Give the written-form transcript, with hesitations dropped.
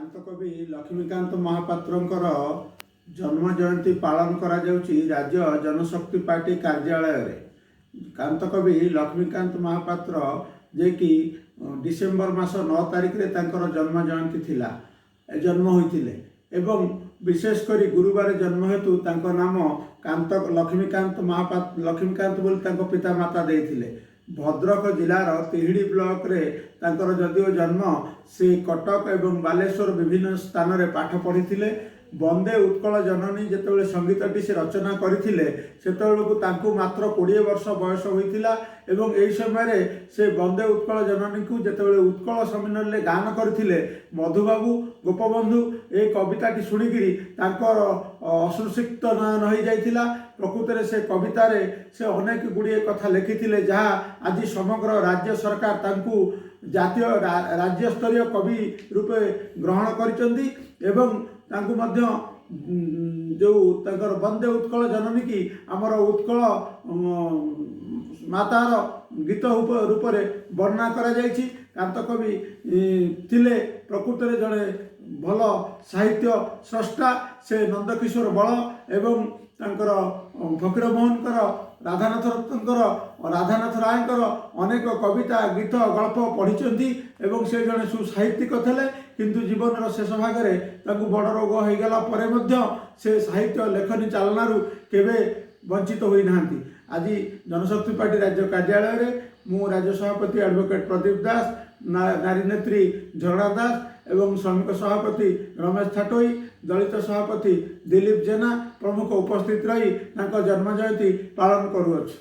କାନ୍ତ କବି ଲକ୍ଷ୍ମୀକାନ୍ତ ମହାପାତ୍ରଙ୍କର ଜନ୍ମ ଜୟନ୍ତୀ ପାଳନ କରାଯାଉଛି ରାଜ୍ୟ ଜନଶକ୍ତି ପାର୍ଟି କାର୍ଯ୍ୟାଳୟରେ। କାନ୍ତ କବି ଲକ୍ଷ୍ମୀକାନ୍ତ ମହାପାତ୍ର ଯିଏକି ଡିସେମ୍ବର ମାସ 9 ତାରିଖରେ ତାଙ୍କର ଜନ୍ମ ଜୟନ୍ତୀ ଥିଲା ଜନ୍ମ ହୋଇଥିଲେ ଏବଂ ବିଶେଷ କରି ଗୁରୁବାର ଜନ୍ମ ହେତୁ ତାଙ୍କ ନାମ କାନ୍ତ ଲକ୍ଷ୍ମୀକାନ୍ତ ମହାପାତ୍ର ଲକ୍ଷ୍ମୀକାନ୍ତ ବୋଲି ତାଙ୍କ ପିତା ମାତା ଦେଇଥିଲେ। ଭଦ୍ରକ ଜିଲ୍ଲାର ତିହିଡ଼ି ବ୍ଲକରେ ତାଙ୍କର ଯଦିଓ ଜନ୍ମ, ସେ କଟକ ଏବଂ ବାଲେଶ୍ୱର ବିଭିନ୍ନ ସ୍ଥାନରେ ପାଠ ପଢ଼ିଥିଲେ। ବନ୍ଦେ ଉତ୍କଳ ଜନନୀ ଯେତେବେଳେ ସଙ୍ଗୀତଟି ସେ ରଚନା କରିଥିଲେ ସେତେବେଳକୁ ତାଙ୍କୁ ମାତ୍ର 20 ବର୍ଷ ବୟସ ହୋଇଥିଲା ଏବଂ ଏହି ସମୟରେ ସେ ବନ୍ଦେ ଉତ୍କଳ ଜନନୀକୁ ଯେତେବେଳେ ଉତ୍କଳ ସମ୍ମିଳନୀରେ ଗାନ କରିଥିଲେ, ମଧୁବାବୁ ଗୋପବନ୍ଧୁ ଏ କବିତାଟି ଶୁଣିକିରି ତାଙ୍କର ଅଶ୍ରୁସିକ୍ତ ନୟନ ହୋଇଯାଇଥିଲା। ପ୍ରକୃତରେ ସେ କବିତାରେ ସେ ଅନେକ ଗୁଡ଼ିଏ କଥା ଲେଖିଥିଲେ ଯାହା ଆଜି ସମଗ୍ର ରାଜ୍ୟ ସରକାର ତାଙ୍କୁ ଜାତୀୟ ରାଜ୍ୟସ୍ତରୀୟ କବି ରୂପେ ଗ୍ରହଣ କରିଛନ୍ତି ଏବଂ ତାଙ୍କୁ ମଧ୍ୟ ଯେଉଁ ତାଙ୍କର ବନ୍ଦେ ଉତ୍କଳ ଜନନୀ କି ଆମର ଉତ୍କଳ ମାତାର ଗୀତ ରୂପରେ ବର୍ଣ୍ଣନା କରାଯାଇଛି। କାନ୍ତ କବି ଥିଲେ ପ୍ରକୃତରେ ଜଣେ ଭଲ ସାହିତ୍ୟ ସ୍ରଷ୍ଟା। ସେ ନନ୍ଦକିଶୋର ବଳ ଏବଂ ତାଙ୍କର ଫକୀରମୋହନଙ୍କର, ରାଧାନାଥ ରଥଙ୍କର, ରାଧାନାଥ ରାୟଙ୍କର ଅନେକ କବିତା, ଗୀତ, ଗଳ୍ପ ପଢ଼ିଛନ୍ତି ଏବଂ ସେ ଜଣେ ସୁସାହିତ୍ୟିକ ଥିଲେ। କିନ୍ତୁ ଜୀବନର ଶେଷ ଭାଗରେ ତାଙ୍କୁ ବଡ଼ ରୋଗ ହୋଇଗଲା ପରେ ମଧ୍ୟ ସେ ସାହିତ୍ୟ ଲେଖନୀ ଚାଳନାରୁ କେବେ ବଞ୍ଚିତ ହୋଇନାହାନ୍ତି। ଆଜି ଜନଶକ୍ତି ପାର୍ଟି ରାଜ୍ୟ କାର୍ଯ୍ୟାଳୟରେ ମୁଁ ରାଜ୍ୟ ସଭାପତି ଆଡ଼ଭୋକେଟ୍ ପ୍ରଦୀପ ଦାସ, ନାରୀ ନେତ୍ରୀ ଝରଣା ଦାସ ଏବଂ ଶ୍ରମିକ ସଭାପତି ରମେଶ ଥାଟୋଇ, ଦଳିତ ସଭାପତି ଦିଲ୍ଲୀପ ଜେନା ପ୍ରମୁଖ ଉପସ୍ଥିତ ରହି ତାଙ୍କ ଜନ୍ମ ଜୟନ୍ତୀ ପାଳନ କରୁଅଛୁ।